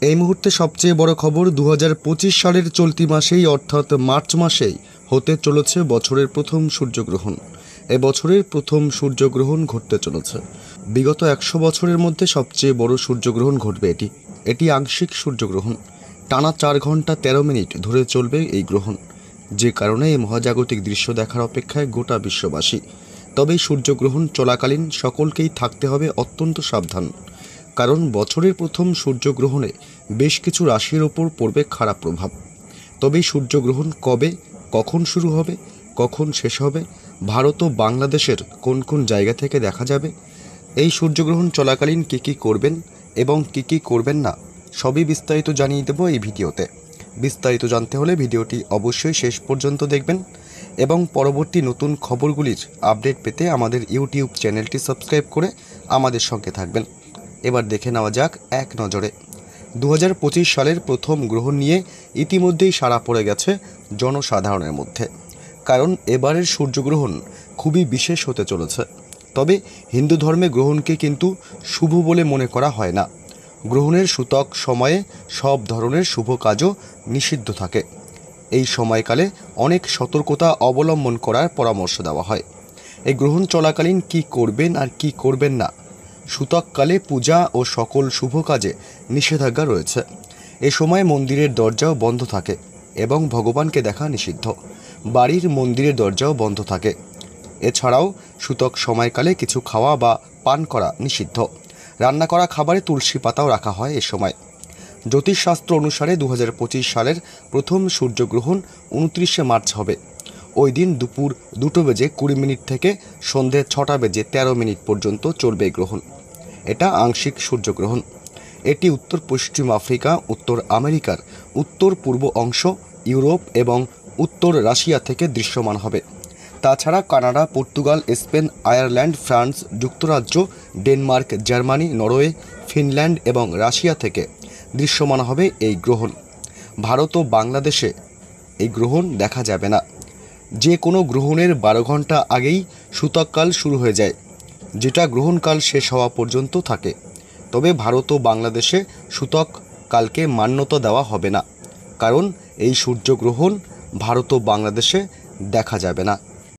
এই মুহূর্তে সবচেয়ে বড় খবর 2025 সালের চলতি মাসেই অর্থাৎ মার্চ মাসেই হতে চলেছে বছরের প্রথম সূর্যগ্রহণ। এ বছরের প্রথম সূর্যগ্রহণ ঘটতে চলেছে। বিগত 100 বছরের মধ্যে সবচেয়ে বড় সূর্যগ্রহণ ঘটবে এটি আংশিক সূর্যগ্রহণ। টানা 4 ঘন্টা 13 মিনিট ধরে চলবে এই গ্রহণ, যে কারণে এই মহাজাগতিক দৃশ্য দেখার অপেক্ষায় গোটা বিশ্ববাসী। তবে এই সূর্যগ্রহণ চলাকালীন সকলকেই থাকতে হবে অত্যন্ত সাবধান, কারণ বছরের প্রথম সূর্যগ্রহণে বেশ কিছু রাশির ওপর পড়বে খারাপ প্রভাব। তবে এই সূর্যগ্রহণ কবে, কখন শুরু হবে, কখন শেষ হবে, ভারত ও বাংলাদেশের কোন কোন জায়গা থেকে দেখা যাবে, এই সূর্যগ্রহণ চলাকালীন কী কী করবেন এবং কী কী করবেন না, সবই বিস্তারিত জানিয়ে দেব এই ভিডিওতে। বিস্তারিত জানতে হলে ভিডিওটি অবশ্যই শেষ পর্যন্ত দেখবেন এবং পরবর্তী নতুন খবরগুলির আপডেট পেতে আমাদের ইউটিউব চ্যানেলটি সাবস্ক্রাইব করে আমাদের সঙ্গে থাকবেন। এবার দেখে নেওয়া যাক এক নজরে 2025 সালের প্রথম গ্রহণ নিয়ে ইতিমধ্যেই সাড়া পড়ে গেছে জনসাধারণের মধ্যে, কারণ এবারের সূর্যগ্রহণ খুবই বিশেষ হতে চলেছে। তবে হিন্দু ধর্মে গ্রহণকে কিন্তু শুভ বলে মনে করা হয় না। গ্রহণের সূতক সময়ে সব ধরনের শুভ কাজও নিষিদ্ধ থাকে। এই সময়কালে অনেক সতর্কতা অবলম্বন করার পরামর্শ দেওয়া হয়। এই গ্রহণ চলাকালীন কী করবেন আর কী করবেন না, সূতককালে পূজা ও সকল শুভ কাজে নিষেধাজ্ঞা রয়েছে। এ সময় মন্দিরের দরজাও বন্ধ থাকে এবং ভগবানকে দেখা নিষিদ্ধ। বাড়ির মন্দিরের দরজাও বন্ধ থাকে। এছাড়াও সূতক সময়কালে কিছু খাওয়া বা পান করা নিষিদ্ধ। রান্না করা খাবারে তুলসী পাতাও রাখা হয় এ সময়। জ্যোতিষশাস্ত্র অনুসারে 2025 সালের প্রথম সূর্যগ্রহণ 29শে মার্চ হবে। ওই দিন দুপুর 2:20 থেকে সন্ধে 6:13 পর্যন্ত চলবে গ্রহণ। এটা আংশিক সূর্যগ্রহণ। এটি উত্তর পশ্চিম আফ্রিকা, উত্তর আমেরিকার উত্তর পূর্ব অংশ, ইউরোপ এবং উত্তর রাশিয়া থেকে দৃশ্যমান হবে। তাছাড়া Canada, Portugal, Spain, Ireland, France, যুক্তরাজ্য, ডেনমার্ক, জার্মানি, নরওয়ে, ফিনল্যান্ড এবং রাশিয়া থেকে দৃশ্যমান হবে এই গ্রহণ। ভারত ও বাংলাদেশে এই গ্রহণ দেখা যাবে না। যে কোনো গ্রহণের 12 ঘন্টা আগেই সূতককাল শুরু হয়ে যায়, যেটা গ্রহণকাল শেষ হওয়া পর্যন্ত থাকে। তবে ভারত ও বাংলাদেশে সূতক কালকে মান্যতা দেওয়া হবে না, কারণ এই সূর্যগ্রহণ ভারত ও বাংলাদেশে দেখা যাবে না।